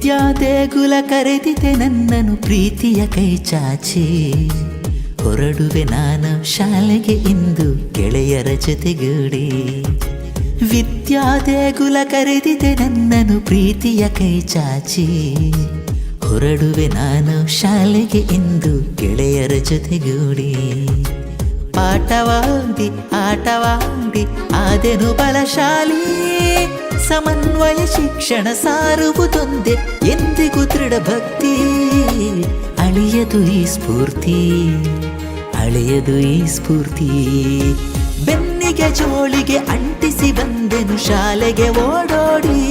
ವಿದ್ಯಾ ದೇಗುಲ ಕರೆದಿದೆ ನನ್ನನು ಪ್ರೀತಿಯ ಕೈ ಚಾಚಿ, ಹೊರಡುವೆ ನಾನು ಶಾಲೆಗೆ ಇಂದು ಗೆಳೆಯರ ಜೊತೆಗೂಡಿ. ವಿದ್ಯಾ ದೇಗುಲ ಕರೆದಿದೆ ನನ್ನನು ಪ್ರೀತಿಯ ಕೈ ಚಾಚಿ, ಹೊರಡುವೆ ನಾನು ಶಾಲೆಗೆ ಇಂದು ಗೆಳೆಯರ ಜೊತೆಗೂಡಿ. ಪಾಠವಾಡಿ ಆಟವಾಡಿ ಆದೆನು ಬಲಶಾಲಿ, ಸಮನ್ವಯ ಶಿಕ್ಷಣ ಸಾರುವುದೊಂದೇ ಎಂದಿಗೂ ದೃಢ ಭಕ್ತಿ. ಅಳಿಯದು ಈ ಸ್ಫೂರ್ತಿ, ಅಳಿಯದು ಈ ಸ್ಫೂರ್ತಿ. ಬೆನ್ನಿಗೆ ಜೋಳಿಗೆ ಅಂಟಿಸಿ ಬಂದೆನು ಶಾಲೆಗೆ ಓಡೋಡಿ,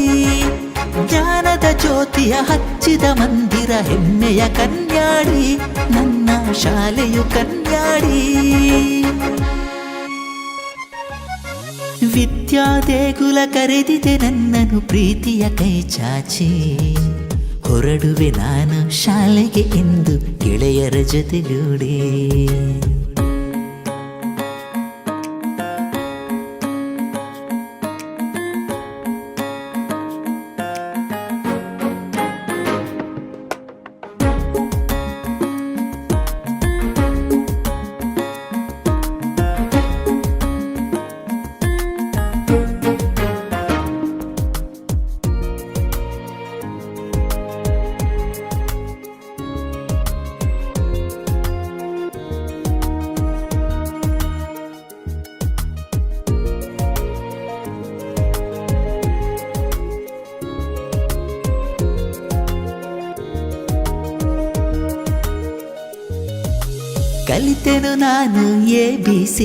ಜ್ಞಾನದ ಜ್ಯೋತಿಯ ಹಚ್ಚಿದ ಮಂದಿರ ಹೆಮ್ಮೆಯ ಕನ್ಯಾಡಿ, ನನ್ನ ಶಾಲೆಯು ಕನ್ಯಾಡಿ. ವಿದ್ಯಾ ದೇಗುಲ ಕರೆದಿದೆ ನನ್ನನು ಪ್ರೀತಿಯ ಕೈ ಚಾಚಿ, ಹೊರಡುವೆ ನಾನು ಶಾಲೆಗೆ ಇಂದು ಗೆಳೆಯರ ಜೊತೆಗೂಡಿ. ಕಲಿತೆನು ನಾನು ABC,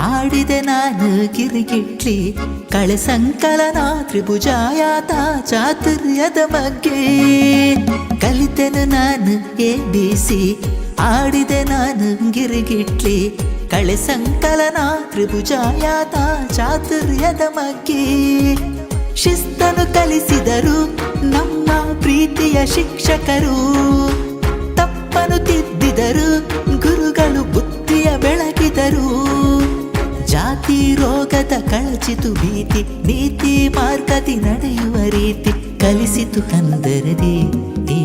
ಆಡಿದೆ ನಾನು ಗಿರಿಗಿಟ್ಲಿ, ಕಳೆ ಸಂಕಲನ ತ್ರಿಭುಜಾಯಾತ ಚಾತುರ್ಯದ ಬಗ್ಗೆ. ಕಲಿತೆನು ನಾನು ABC, ಆಡಿದೆ ನಾನು ಗಿರಿಗಿಟ್ಲಿ, ಕಳೆ ಸಂಕಲನ ತ್ರಿಭುಜಾಯಾತ ಚಾತುರ್ಯದ ಬಗ್ಗೆ. ಶಿಸ್ತನು ಕಲಿಸಿದರು ನಮ್ಮ ಪ್ರೀತಿಯ ಶಿಕ್ಷಕರು, ತಪ್ಪನು ತಿದ್ದಿದರು ಗುರುಗಳು ಬುದ್ಧಿಯ ಬೆಳಗಿದರು. ಜಾತಿ ರೋಗದ ಕಳಚಿತು ಭೀತಿ, ನೀತಿ ಮಾರ್ಗದಿ ನಡೆಯುವ ರೀತಿ ಕಲಿಸಿತು ಕಂದರದಿ ಈ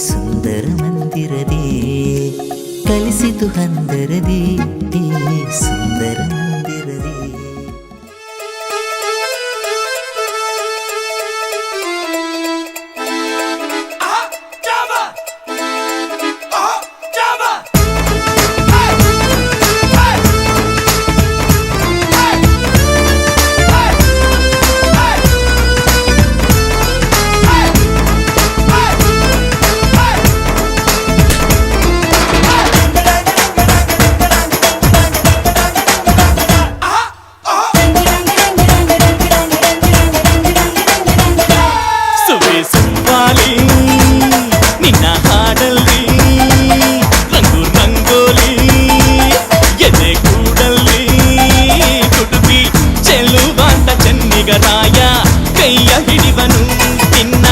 ಸುಂದರ ಮಂದಿರದಿ. ಕಲಿಸಿತು ಕಂದರದಿ ಈ ಸುಂದರ ಮಂದಿರದಿ. ನಿನ್ನ ಹಾಡಲ್ಲಿ ರಂಗು ರಂಗೋಲಿ, ಎದೆ ಕೂಡಲ್ಲಿ ಕುಡುಬಿ ಚೆಲುವಾಂತ ಚೆನ್ನಿಗರಾಯ, ಕೈಯ ಹಿಡಿವನು ನಿನ್ನ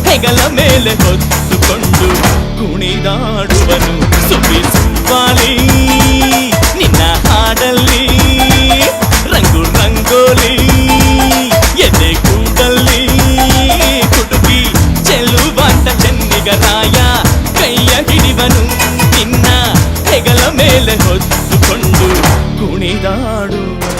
ಹೆಗಲ ಮೇಲೆ ಹೊತ್ತುಕೊಂಡು ಕುಣಿದಾಡುವನು. ಸುಬ್ಬಿ ಸುಬ್ಬಾಲಿ ನಿನ್ನ ಹಾಡಲ್ಲಿ ರಂಗು ರಂಗೋಲಿ, ಎದೆ ಕೂಡಲ್ಲಿ ಕುಡುಬಿ ಚೆಲುವಾಂತ ಚೆನ್ನಿಗರಾಯ, ಕೈಯ ಹಿಡಿವನು ನಿನ್ನ ಹೆಗಲ ಮೇಲೆ ಹೊತ್ತುಕೊಂಡು ಕುಣಿದಾಡುವ.